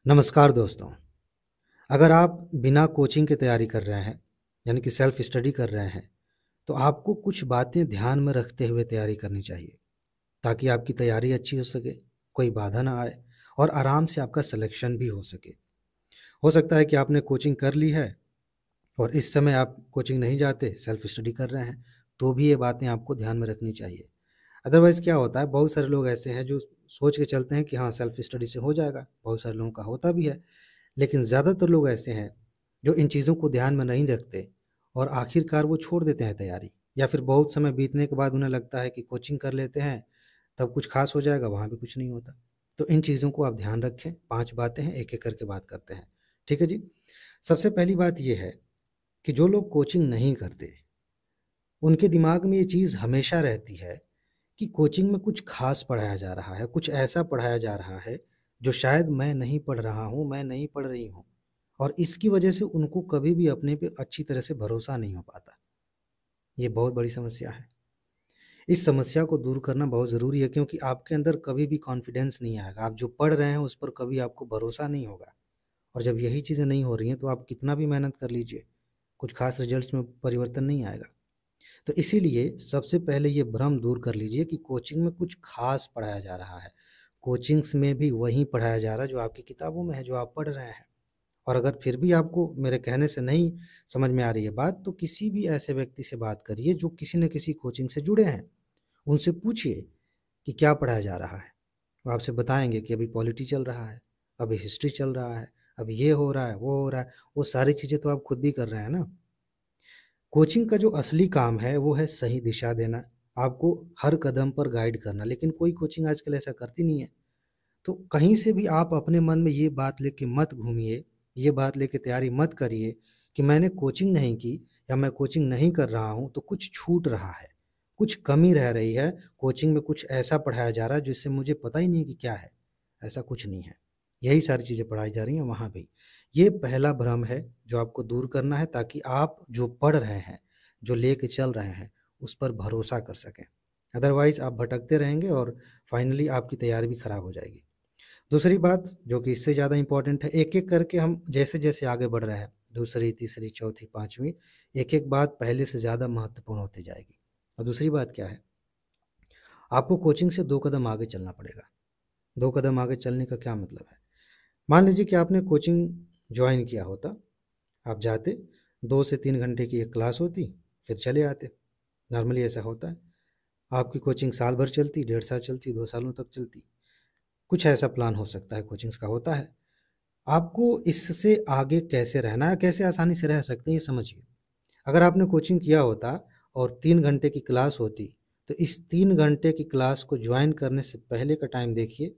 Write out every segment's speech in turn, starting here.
नमस्कार दोस्तों। अगर आप बिना कोचिंग के तैयारी कर रहे हैं, यानी कि सेल्फ स्टडी कर रहे हैं, तो आपको कुछ बातें ध्यान में रखते हुए तैयारी करनी चाहिए, ताकि आपकी तैयारी अच्छी हो सके, कोई बाधा ना आए और आराम से आपका सिलेक्शन भी हो सके। हो सकता है कि आपने कोचिंग कर ली है और इस समय आप कोचिंग नहीं जाते, सेल्फ स्टडी कर रहे हैं, तो भी ये बातें आपको ध्यान में रखनी चाहिए। अदरवाइज़ क्या होता है, बहुत सारे लोग ऐसे हैं जो सोच के चलते हैं कि हाँ, सेल्फ स्टडी से हो जाएगा, बहुत सारे लोगों का होता भी है। लेकिन ज़्यादातर लोग ऐसे हैं जो इन चीज़ों को ध्यान में नहीं रखते और आखिरकार वो छोड़ देते हैं तैयारी, या फिर बहुत समय बीतने के बाद उन्हें लगता है कि कोचिंग कर लेते हैं तब कुछ खास हो जाएगा, वहाँ भी कुछ नहीं होता। तो इन चीज़ों को आप ध्यान रखें। 5 बातें हैं, एक-एक करके बात करते हैं। ठीक है जी? सबसे पहली बात ये है कि जो लोग कोचिंग नहीं करते, उनके दिमाग में ये चीज़ हमेशा रहती है कि कोचिंग में कुछ खास पढ़ाया जा रहा है, कुछ ऐसा पढ़ाया जा रहा है जो शायद मैं नहीं पढ़ रहा हूँ, मैं नहीं पढ़ रही हूँ, और इसकी वजह से उनको कभी भी अपने पे अच्छी तरह से भरोसा नहीं हो पाता। ये बहुत बड़ी समस्या है। इस समस्या को दूर करना बहुत ज़रूरी है, क्योंकि आपके अंदर कभी भी कॉन्फिडेंस नहीं आएगा। आप जो पढ़ रहे हैं उस पर कभी आपको भरोसा नहीं होगा, और जब यही चीज़ें नहीं हो रही हैं तो आप कितना भी मेहनत कर लीजिए, कुछ खास रिजल्ट्स में परिवर्तन नहीं आएगा। तो इसीलिए सबसे पहले ये भ्रम दूर कर लीजिए कि कोचिंग में कुछ खास पढ़ाया जा रहा है। कोचिंग्स में भी वही पढ़ाया जा रहा है जो आपकी किताबों में है, जो आप पढ़ रहे हैं। और अगर फिर भी आपको मेरे कहने से नहीं समझ में आ रही है बात, तो किसी भी ऐसे व्यक्ति से बात करिए जो किसी न किसी कोचिंग से जुड़े हैं। उनसे पूछिए कि क्या पढ़ाया जा रहा है। वो आपसे बताएँगे कि अभी पॉलिटी चल रहा है, अभी हिस्ट्री चल रहा है, अभी ये हो रहा है, वो हो रहा है। वो सारी चीज़ें तो आप खुद भी कर रहे हैं ना। कोचिंग का जो असली काम है वो है सही दिशा देना, आपको हर कदम पर गाइड करना, लेकिन कोई कोचिंग आजकल ऐसा करती नहीं है। तो कहीं से भी आप अपने मन में ये बात लेके मत घूमिए, ये बात लेके तैयारी मत करिए कि मैंने कोचिंग नहीं की या मैं कोचिंग नहीं कर रहा हूँ तो कुछ छूट रहा है, कुछ कमी रह रही है, कोचिंग में कुछ ऐसा पढ़ाया जा रहा है जिससे मुझे पता ही नहीं कि क्या है। ऐसा कुछ नहीं है। यही सारी चीज़ें पढ़ाई जा रही हैं वहाँ भी। ये पहला भ्रम है जो आपको दूर करना है, ताकि आप जो पढ़ रहे हैं, जो लेके चल रहे हैं, उस पर भरोसा कर सकें। अदरवाइज़ आप भटकते रहेंगे और फाइनली आपकी तैयारी भी खराब हो जाएगी। दूसरी बात जो कि इससे ज़्यादा इम्पोर्टेंट है, एक-एक करके हम जैसे-जैसे आगे बढ़ रहे हैं, दूसरी, तीसरी, चौथी, 5वीं, एक-एक बात पहले से ज़्यादा महत्वपूर्ण होती जाएगी। और दूसरी बात क्या है, आपको कोचिंग से 2 कदम आगे चलना पड़ेगा। 2 कदम आगे चलने का क्या मतलब है? मान लीजिए कि आपने कोचिंग जॉइन किया होता, आप जाते, 2 से 3 घंटे की एक क्लास होती, फिर चले आते। नॉर्मली ऐसा होता है। आपकी कोचिंग साल भर चलती, 1.5 साल चलती, 2 सालों तक चलती। कुछ ऐसा प्लान हो सकता है, कोचिंग्स का होता है। आपको इससे आगे कैसे रहना है, कैसे आसानी से रह सकते हैं, ये समझिए। अगर आपने कोचिंग किया होता और 3 घंटे की क्लास होती, तो इस 3 घंटे की क्लास को जॉइन करने से पहले का टाइम देखिए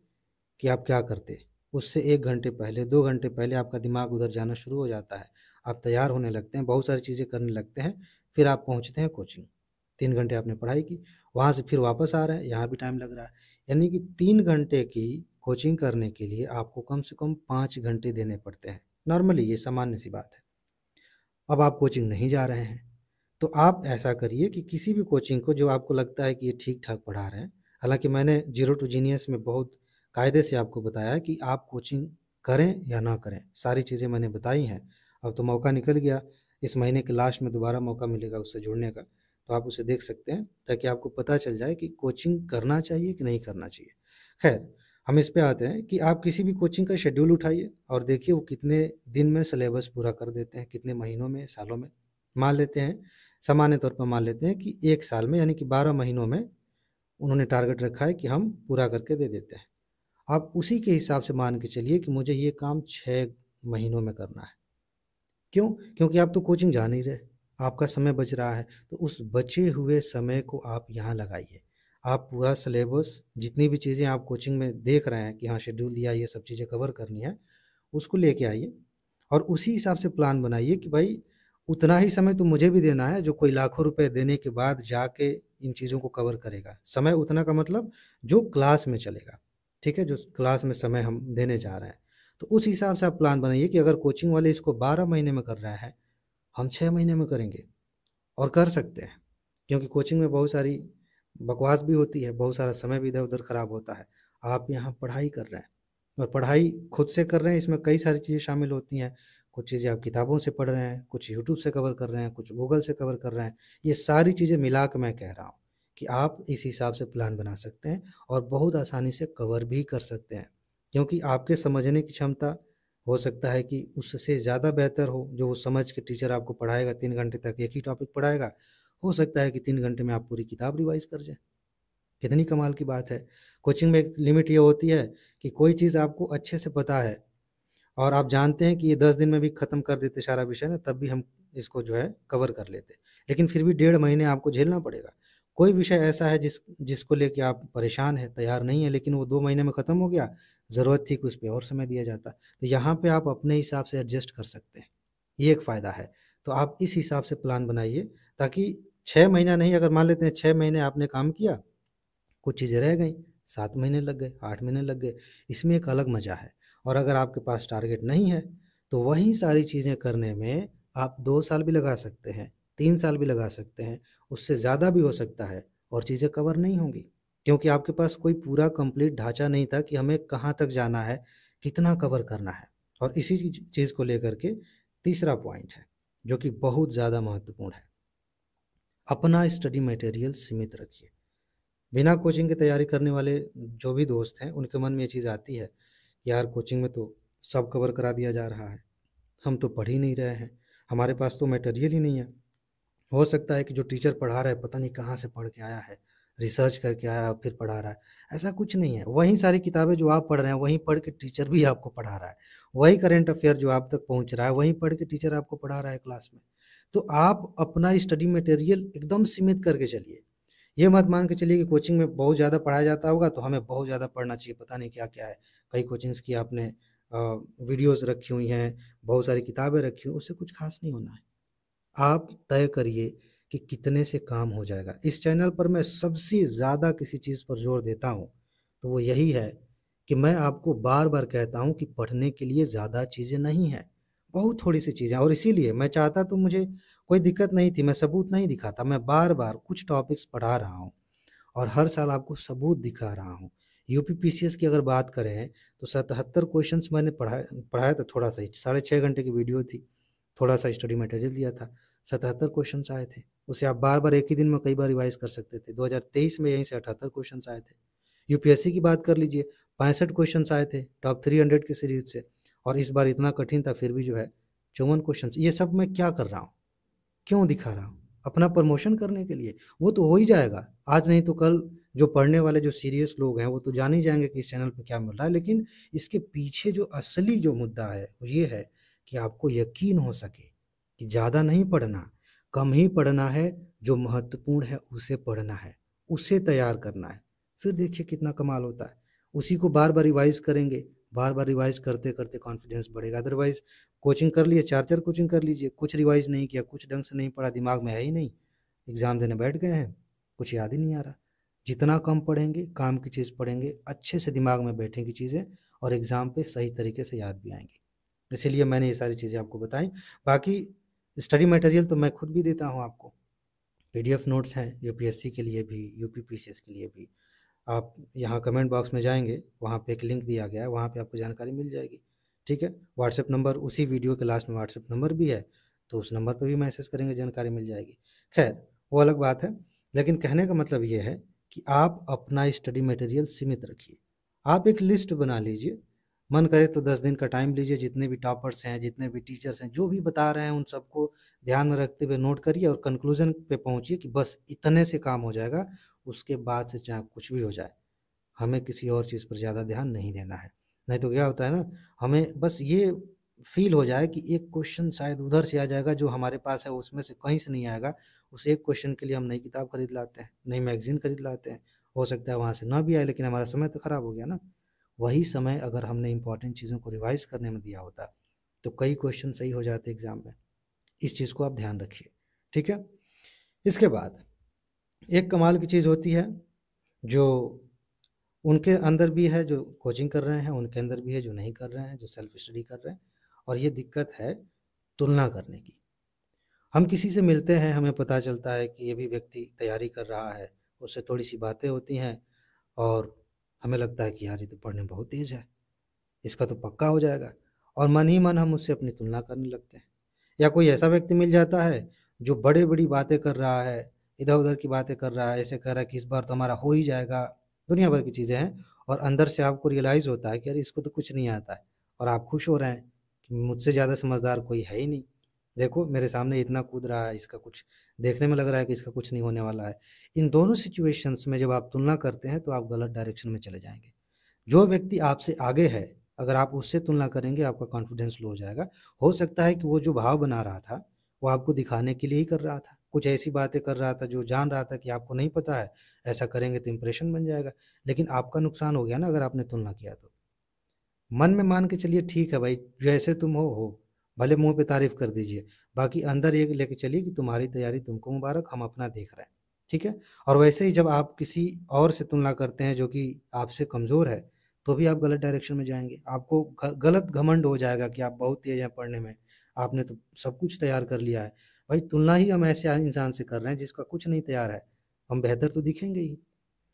कि आप क्या करते। उससे 1 घंटे पहले, 2 घंटे पहले आपका दिमाग उधर जाना शुरू हो जाता है। आप तैयार होने लगते हैं, बहुत सारी चीज़ें करने लगते हैं, फिर आप पहुँचते हैं कोचिंग। 3 घंटे आपने पढ़ाई की, वहाँ से फिर वापस आ रहे हैं, यहाँ भी टाइम लग रहा है। यानी कि 3 घंटे की कोचिंग करने के लिए आपको कम से कम 5 घंटे देने पड़ते हैं। नॉर्मली ये सामान्य-सी बात है। अब आप कोचिंग नहीं जा रहे हैं, तो आप ऐसा करिए कि किसी भी कोचिंग को जो आपको लगता है कि ये ठीक-ठाक पढ़ा रहे हैं, हालाँकि मैंने ज़ीरो टू जीनियस में बहुत कायदे से आपको बताया है कि आप कोचिंग करें या ना करें, सारी चीज़ें मैंने बताई हैं। अब तो मौका निकल गया, इस महीने के लास्ट में दोबारा मौका मिलेगा उससे जुड़ने का, तो आप उसे देख सकते हैं, ताकि आपको पता चल जाए कि कोचिंग करना चाहिए कि नहीं करना चाहिए। खैर, हम इस पे आते हैं कि आप किसी भी कोचिंग का शेड्यूल उठाइए और देखिए वो कितने दिन में सिलेबस पूरा कर देते हैं, कितने महीनों में, सालों में। मान लेते हैं, सामान्य तौर पर मान लेते हैं कि 1 साल में, यानी कि 12 महीनों में उन्होंने टारगेट रखा है कि हम पूरा करके दे देते हैं। आप उसी के हिसाब से मान के चलिए कि मुझे ये काम 6 महीनों में करना है। क्यों? क्योंकि आप तो कोचिंग जा नहीं रहे, आपका समय बच रहा है, तो उस बचे हुए समय को आप यहाँ लगाइए। आप पूरा सिलेबस, जितनी भी चीज़ें आप कोचिंग में देख रहे हैं कि हाँ, शेड्यूल दिया है, ये सब चीज़ें कवर करनी है, उसको लेके आइए और उसी हिसाब से प्लान बनाइए कि भाई उतना ही समय तो मुझे भी देना है, जो कोई लाखों रुपए देने के बाद जाके इन चीज़ों को कवर करेगा। समय उतना का मतलब जो क्लास में चलेगा, ठीक है? जो क्लास में समय हम देने जा रहे हैं। तो उस हिसाब से आप प्लान बनाइए कि अगर कोचिंग वाले इसको 12 महीने में कर रहे हैं, हम 6 महीने में करेंगे और कर सकते हैं। क्योंकि कोचिंग में बहुत सारी बकवास भी होती है, बहुत सारा समय भी इधर-उधर खराब होता है। आप यहाँ पढ़ाई कर रहे हैं। और पढ़ाई खुद से कर रहे हैं, इसमें कई सारी चीज़ें शामिल होती हैं। कुछ चीज़ें आप किताबों से पढ़ रहे हैं, कुछ यूट्यूब से कवर कर रहे हैं, कुछ गूगल से कवर कर रहे हैं। ये सारी चीज़ें मिला के मैं कह रहा हूँ कि आप इस हिसाब से प्लान बना सकते हैं और बहुत आसानी से कवर भी कर सकते हैं। क्योंकि आपके समझने की क्षमता हो सकता है कि उससे ज़्यादा बेहतर हो, जो वो समझ के टीचर आपको पढ़ाएगा 3 घंटे तक एक ही टॉपिक पढ़ाएगा, हो सकता है कि 3 घंटे में आप पूरी किताब रिवाइज़ कर जाएँ। कितनी कमाल की बात है। कोचिंग में एक लिमिट ये होती है कि कोई चीज़ आपको अच्छे से पता है और आप जानते हैं कि ये 10 दिन में भी ख़त्म कर देते सारा विषय ना, तब भी हम इसको जो है कवर कर लेते। लेकिन फिर भी 1.5 महीने आपको झेलना पड़ेगा। कोई विषय ऐसा है जिसको लेके आप परेशान हैं, तैयार नहीं हैं, लेकिन वो 2 महीने में ख़त्म हो गया, ज़रूरत थी कि उस पे और समय दिया जाता। तो यहाँ पे आप अपने हिसाब से एडजस्ट कर सकते हैं, ये एक फ़ायदा है। तो आप इस हिसाब से प्लान बनाइए ताकि 6 महीना नहीं, अगर मान लेते हैं 6 महीने आपने काम किया, कुछ चीज़ें रह गईं, 7 महीने लग गए, 8 महीने लग गए, इसमें एक अलग मज़ा है। और अगर आपके पास टारगेट नहीं है, तो वही सारी चीज़ें करने में आप 2 साल भी लगा सकते हैं, 3 साल भी लगा सकते हैं, उससे ज़्यादा भी हो सकता है और चीज़ें कवर नहीं होंगी। क्योंकि आपके पास कोई पूरा कंप्लीट ढाँचा नहीं था कि हमें कहाँ तक जाना है, कितना कवर करना है। और इसी चीज़ को लेकर के तीसरा पॉइंट है, जो कि बहुत ज़्यादा महत्वपूर्ण है, अपना स्टडी मटेरियल सीमित रखिए। बिना कोचिंग की तैयारी करने वाले जो भी दोस्त हैं, उनके मन में ये चीज़ आती है, कि यार कोचिंग में तो सब कवर करा दिया जा रहा है, हम तो पढ़ ही नहीं रहे हैं, हमारे पास तो मटेरियल ही नहीं है। हो सकता है कि जो टीचर पढ़ा रहा है पता नहीं कहाँ से पढ़ के आया है, रिसर्च करके आया और फिर पढ़ा रहा है। ऐसा कुछ नहीं है, वही सारी किताबें जो आप पढ़ रहे हैं, वहीं पढ़ के टीचर भी आपको पढ़ा रहा है। वही करंट अफ़ेयर जो आप तक पहुँच रहा है, वहीं पढ़ के टीचर आपको पढ़ा रहा है क्लास में। तो आप अपना स्टडी मटेरियल एकदम सीमित करके चलिए। ये मत मान के चलिए कि कोचिंग में बहुत ज़्यादा पढ़ाया जाता होगा तो हमें बहुत ज़्यादा पढ़ना चाहिए, पता नहीं क्या-क्या है। कई कोचिंग्स की आपने वीडियोज़ रखी हुई हैं, बहुत सारी किताबें रखी हुई, उससे कुछ ख़ास नहीं होना है। आप तय करिए कि कितने से काम हो जाएगा। इस चैनल पर मैं सबसे ज़्यादा किसी चीज़ पर ज़ोर देता हूँ, तो वो यही है कि मैं आपको बार-बार कहता हूँ कि पढ़ने के लिए ज़्यादा चीज़ें नहीं हैं, बहुत थोड़ी-सी चीज़ें हैं और इसीलिए मैं चाहता तो मुझे कोई दिक्कत नहीं थी, मैं सबूत नहीं दिखाता, मैं बार-बार कुछ टॉपिक्स पढ़ा रहा हूँ और हर साल आपको सबूत दिखा रहा हूँ। यूपी पीसीएस की अगर बात करें, तो 77 क्वेश्चन्स मैंने पढ़ाया था थोड़ा-सा ही, साढ़े 6 घंटे की वीडियो थी, थोड़ा-सा स्टडी मटेरियल दिया था, 77 क्वेश्चन्स आए थे। उसे आप बार-बार एक ही दिन में कई बार रिवाइज़ कर सकते थे। 2023 में यहीं से 78 क्वेश्चन्स आए थे। यूपीएससी की बात कर लीजिए, 65 क्वेश्चन्स आए थे टॉप 300 की सीरीज़ से और इस बार इतना कठिन था फिर भी जो है 54 क्वेश्चन्स। ये सब मैं क्या कर रहा हूँ? क्यों दिखा रहा हूँ? अपना प्रमोशन करने के लिए। वो तो हो ही जाएगा, आज नहीं तो कल जो पढ़ने वाले जो सीरियस लोग हैं, वो तो जान ही जाएँगे कि इस चैनल पे क्या मिल रहा है। लेकिन इसके पीछे जो असली जो मुद्दा है, वो ये है कि आपको यकीन हो सके कि ज़्यादा नहीं पढ़ना, कम ही पढ़ना है, जो महत्वपूर्ण है उसे पढ़ना है, उसे तैयार करना है। फिर देखिए कितना कमाल होता है। उसी को बार-बार रिवाइज़ करेंगे, बार-बार रिवाइज़ करते-करते कॉन्फिडेंस बढ़ेगा। अदरवाइज़ कोचिंग कर लिए, 4-4 कोचिंग कर लीजिए, कुछ रिवाइज़ नहीं किया, कुछ ढंग से नहीं पढ़ा, दिमाग में है ही नहीं, एग्ज़ाम देने बैठ गए हैं, कुछ याद ही नहीं आ रहा। जितना कम पढ़ेंगे, काम की चीज़ पढ़ेंगे, अच्छे से दिमाग में बैठेंगी चीज़ें और एग्ज़ाम पे सही तरीके से याद भी आएँगी। इसीलिए मैंने ये सारी चीज़ें आपको बताई। बाकी स्टडी मटेरियल तो मैं खुद भी देता हूँ आपको, पीडीएफ नोट्स हैं यूपीएससी के लिए भी, यूपी पीसीएस के लिए भी। आप यहाँ कमेंट बॉक्स में जाएँगे, वहाँ पे एक लिंक दिया गया है, वहाँ पे आपको जानकारी मिल जाएगी, ठीक है? व्हाट्सएप नंबर उसी वीडियो के लास्ट में व्हाट्सएप नंबर भी है, तो उस नंबर पे भी मैसेज करेंगे, जानकारी मिल जाएगी। ख़ैर, वो अलग बात है, लेकिन कहने का मतलब ये है कि आप अपना स्टडी मटेरियल सीमित रखिए। आप एक लिस्ट बना लीजिए, मन करे तो 10 दिन का टाइम लीजिए, जितने भी टॉपर्स हैं, जितने भी टीचर्स हैं, जो भी बता रहे हैं, उन सबको ध्यान में रखते हुए नोट करिए और कन्क्लूज़न पे पहुँचिए कि बस इतने से काम हो जाएगा, उसके बाद से चाहे कुछ भी हो जाए। हमें किसी और चीज़ पर ज़्यादा ध्यान नहीं देना है। नहीं तो क्या होता है ना, हमें बस ये फ़ील हो जाए कि एक क्वेश्चन शायद उधर से आ जाएगा जो हमारे पास है उसमें से कहीं से नहीं आएगा। उस एक क्वेश्चन के लिए हम नई किताब खरीद लाते हैं, नई मैगज़ीन खरीद लाते हैं। हो सकता है वहाँ से ना भी आए लेकिन हमारा समय तो खराब हो गया ना। वही समय अगर हमने इम्पोर्टेंट चीज़ों को रिवाइज़ करने में दिया होता, तो कई क्वेश्चन सही हो जाते एग्ज़ाम में। इस चीज़ को आप ध्यान रखिए, ठीक है? इसके बाद एक कमाल की चीज़ होती है जो उनके अंदर भी है जो कोचिंग कर रहे हैं, उनके अंदर भी है जो नहीं कर रहे हैं, जो सेल्फ स्टडी कर रहे हैं और ये दिक्कत है तुलना करने की। हम किसी से मिलते हैं, हमें पता चलता है कि ये भी व्यक्ति तैयारी कर रहा है, उससे थोड़ी-सी बातें होती हैं और हमें लगता है कि यार ये तो पढ़ने में बहुत तेज़ है। इसका तो पक्का हो जाएगा, और मन ही मन हम उससे अपनी तुलना करने लगते हैं। या कोई ऐसा व्यक्ति मिल जाता है जो बड़ी-बड़ी बातें कर रहा है, इधर-उधर की बातें कर रहा है, ऐसे कह रहा है कि इस बार तो हमारा हो ही जाएगा, दुनिया भर की चीज़ें हैं, और अंदर से आपको रियलाइज़ होता है कि अरे इसको तो कुछ नहीं आता है, और आप खुश हो रहे हैं कि मुझसे ज़्यादा समझदार कोई है ही नहीं। देखो मेरे सामने इतना कूद रहा है, इसका कुछ देखने में लग रहा है कि इसका कुछ नहीं होने वाला है। इन दोनों सिचुएशंस में जब आप तुलना करते हैं तो आप गलत डायरेक्शन में चले जाएँगे। जो व्यक्ति आपसे आगे है, अगर आप उससे तुलना करेंगे, आपका कॉन्फिडेंस लो हो जाएगा। हो सकता है कि वो जो भाव बना रहा था, वो आपको दिखाने के लिए ही कर रहा था। कुछ ऐसी बातें कर रहा था जो जान रहा था कि आपको नहीं पता है, ऐसा करेंगे तो इंप्रेशन बन जाएगा। लेकिन आपका नुकसान हो गया ना अगर आपने तुलना किया तो। मन में मान के चलिए ठीक है भाई, जैसे तुम हो। भले मुँह पे तारीफ़ कर दीजिए, बाकी अंदर ये लेके चलिए कि तुम्हारी तैयारी तुमको मुबारक, हम अपना देख रहे हैं। ठीक है? और वैसे ही जब आप किसी और से तुलना करते हैं जो कि आपसे कमज़ोर है, तो भी आप गलत डायरेक्शन में जाएँगे। आपको गलत घमंड हो जाएगा कि आप बहुत तेज़ हैं पढ़ने में, आपने तो सब कुछ तैयार कर लिया है। भाई तुलना ही हम ऐसे इंसान से कर रहे हैं जिसका कुछ नहीं तैयार है, हम बेहतर तो दिखेंगे ही।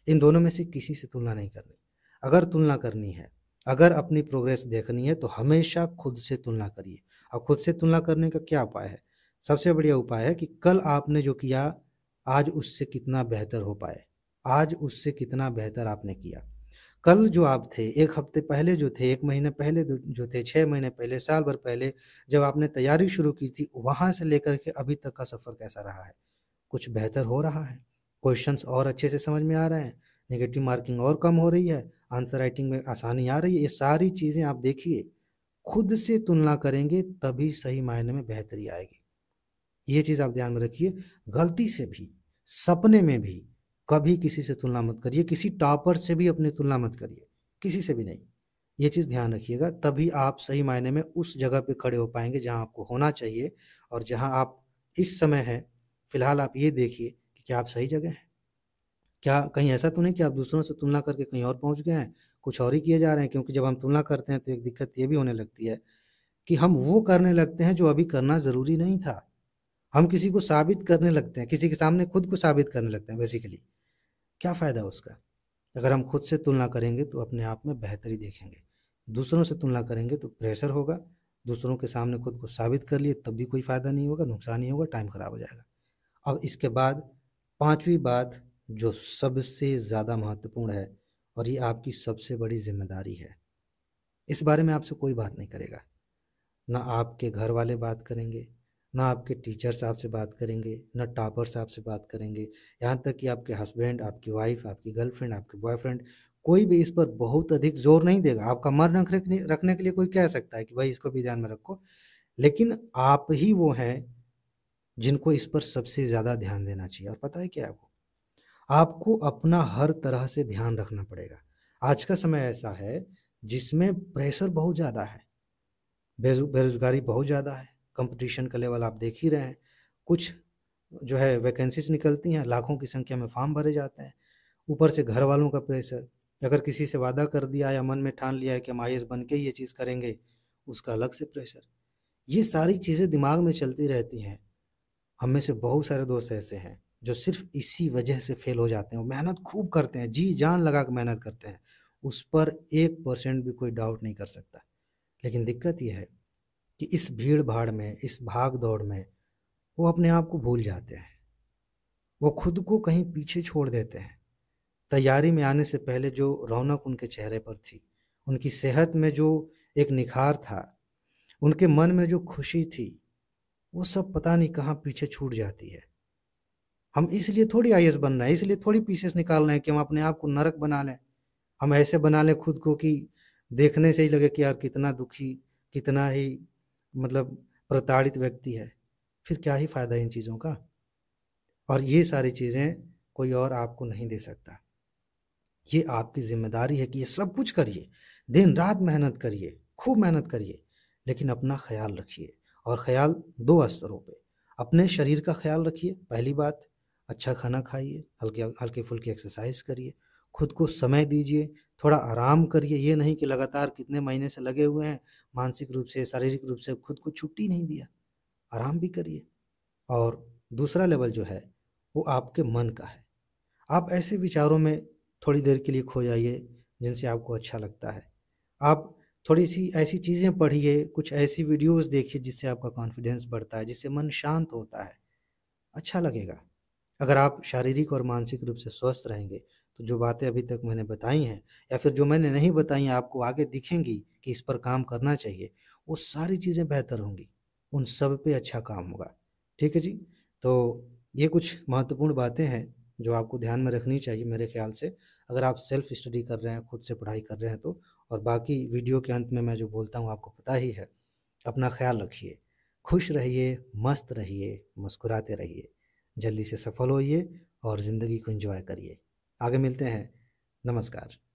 इन दोनों में से किसी से तुलना नहीं करनी। अगर तुलना करनी है, अगर अपनी प्रोग्रेस देखनी है तो हमेशा खुद से तुलना करिए। और खुद से तुलना करने का क्या उपाय है? सबसे बढ़िया उपाय है कि कल आपने जो किया, आज उससे कितना बेहतर हो पाए। आज उससे कितना बेहतर आपने किया। कल जो आप थे, 1 हफ्ते पहले जो थे, 1 महीने पहले जो थे, 6 महीने पहले, साल भर पहले जब आपने तैयारी शुरू की थी, वहाँ से लेकर के अभी तक का सफ़र कैसा रहा है? कुछ बेहतर हो रहा है? क्वेश्चंस और अच्छे से समझ में आ रहे हैं? नेगेटिव मार्किंग और कम हो रही है? आंसर राइटिंग में आसानी आ रही है? ये सारी चीज़ें आप देखिए। खुद से तुलना करेंगे तभी सही मायने में बेहतरी आएगी। ये चीज़ आप ध्यान में रखिए। गलती से भी, सपने में भी कभी किसी से तुलना मत करिए, किसी टॉपर से भी अपनी तुलना मत करिए, किसी से भी नहीं। ये चीज़ ध्यान रखिएगा, तभी आप सही मायने में उस जगह पे खड़े हो पाएँगे जहाँ आपको होना चाहिए, और जहाँ आप इस समय हैं, फिलहाल आप ये देखिए कि क्या आप सही जगह हैं? क्या कहीं ऐसा तो नहीं कि आप दूसरों से तुलना करके कहीं और पहुँच गए हैं, कुछ और ही किए जा रहे हैं? क्योंकि जब हम तुलना करते हैं तो एक दिक्कत ये भी होने लगती है कि हम वो करने लगते हैं जो अभी करना ज़रूरी नहीं था। हम किसी को साबित करने लगते हैं, किसी के सामने खुद को साबित करने लगते हैं बेसिकली। क्या फ़ायदा उसका? अगर हम खुद से तुलना करेंगे तो अपने आप में बेहतरी देखेंगे। दूसरों से तुलना करेंगे तो प्रेशर होगा, दूसरों के सामने खुद को साबित कर लिए तब भी कोई फ़ायदा नहीं होगा, नुकसान ही होगा, टाइम ख़राब हो जाएगा। अब इसके बाद 5वीं बात जो सबसे ज़्यादा महत्वपूर्ण है, और ये आपकी सबसे बड़ी ज़िम्मेदारी है। इस बारे में आपसे कोई बात नहीं करेगा। ना आपके घर वाले बात करेंगे, ना आपके टीचर्स आपसे बात करेंगे, ना टॉपर्स आपसे बात करेंगे। यहाँ तक कि आपके हस्बैंड, आपकी वाइफ़, आपकी गर्लफ्रेंड, आपके बॉयफ्रेंड, कोई भी इस पर बहुत अधिक ज़ोर नहीं देगा। आपका मन रखने के लिए कोई कह सकता है कि भाई इसको भी ध्यान में रखो, लेकिन आप ही वो हैं जिनको इस पर सबसे ज़्यादा ध्यान देना चाहिए। और पता है क्या है वो? आपको अपना हर तरह से ध्यान रखना पड़ेगा। आज का समय ऐसा है जिसमें प्रेशर बहुत ज़्यादा है। बेरोज़गारी बहुत ज़्यादा है, कॉम्पिटिशन का लेवल आप देख ही रहे हैं। कुछ जो है वैकेंसीज़ निकलती हैं, लाखों की संख्या में फ़ॉर्म भरे जाते हैं। ऊपर से घर वालों का प्रेशर, अगर किसी से वादा कर दिया या मन में ठान लिया है कि हम आईएएस बन के ही ये चीज़ करेंगे, उसका अलग से प्रेशर। ये सारी चीज़ें दिमाग में चलती रहती हैं। हम में से बहुत सारे दोस्त ऐसे हैं, जो सिर्फ़ इसी वजह से फ़ेल हो जाते हैं। वो मेहनत खूब करते हैं, जी-जान लगा के मेहनत करते हैं। उस पर 1% भी कोई डाउट नहीं कर सकता। लेकिन दिक्कत ये है कि इस भीड़-भाड़ में, इस भाग-दौड़ में वो अपने आप को भूल जाते हैं। वो खुद को कहीं पीछे छोड़ देते हैं। तैयारी में आने से पहले जो रौनक उनके चेहरे पर थी, उनकी सेहत में जो एक निखार था, उनके मन में जो खुशी थी, वो सब पता नहीं कहाँ पीछे छूट जाती है। हम इसलिए थोड़ी आईएएस बन रहे हैं, इसलिए थोड़ी पीसेस निकाल रहे हैं कि हम अपने आप को नरक बना लें। हम ऐसे बना लें खुद को कि देखने से ही लगे कि यार कितना दुखी, कितना ही मतलब प्रताड़ित व्यक्ति है। फिर क्या ही फ़ायदा इन चीज़ों का? और ये सारी चीज़ें कोई और आपको नहीं दे सकता। ये आपकी ज़िम्मेदारी है कि ये सब कुछ करिए, दिन-रात मेहनत करिए, खूब मेहनत करिए, लेकिन अपना ख़्याल रखिए। और ख़्याल 2 स्तरों पे, अपने शरीर का ख़्याल रखिए, पहली बात, अच्छा खाना खाइए, हल्के-फुल्के एक्सरसाइज़ करिए, खुद को समय दीजिए, थोड़ा आराम करिए। ये नहीं कि लगातार कितने महीने से लगे हुए हैं, मानसिक रूप से, शारीरिक रूप से खुद को छुट्टी नहीं दिया, आराम भी करिए। और दूसरा लेवल जो है, वो आपके मन का है। आप ऐसे विचारों में थोड़ी देर के लिए खो जाइए जिनसे आपको अच्छा लगता है। आप थोड़ी-सी ऐसी चीज़ें पढ़िए, कुछ ऐसी वीडियोज़ देखिए जिससे आपका कॉन्फिडेंस बढ़ता है, जिससे मन शांत होता है, अच्छा लगेगा। अगर आप शारीरिक और मानसिक रूप से स्वस्थ रहेंगे, तो जो बातें अभी तक मैंने बताई हैं या फिर जो मैंने नहीं बताई हैं आपको आगे दिखेंगी कि इस पर काम करना चाहिए, वो सारी चीज़ें बेहतर होंगी। उन सब पे अच्छा काम होगा। ठीक है जी? तो ये कुछ महत्वपूर्ण बातें हैं जो आपको ध्यान में रखनी चाहिए मेरे ख़्याल से। अगर आप सेल्फ़ स्टडी कर रहे हैं, खुद से पढ़ाई कर रहे हैं तो। और बाकी वीडियो के अंत में मैं जो बोलता हूँ आपको पता ही है। अपना ख़्याल रखिए, खुश रहिए, मस्त रहिए, मुस्कुराते रहिए। जल्दी से सफल होइए और ज़िंदगी को एन्जॉय करिए। आगे मिलते हैं। नमस्कार।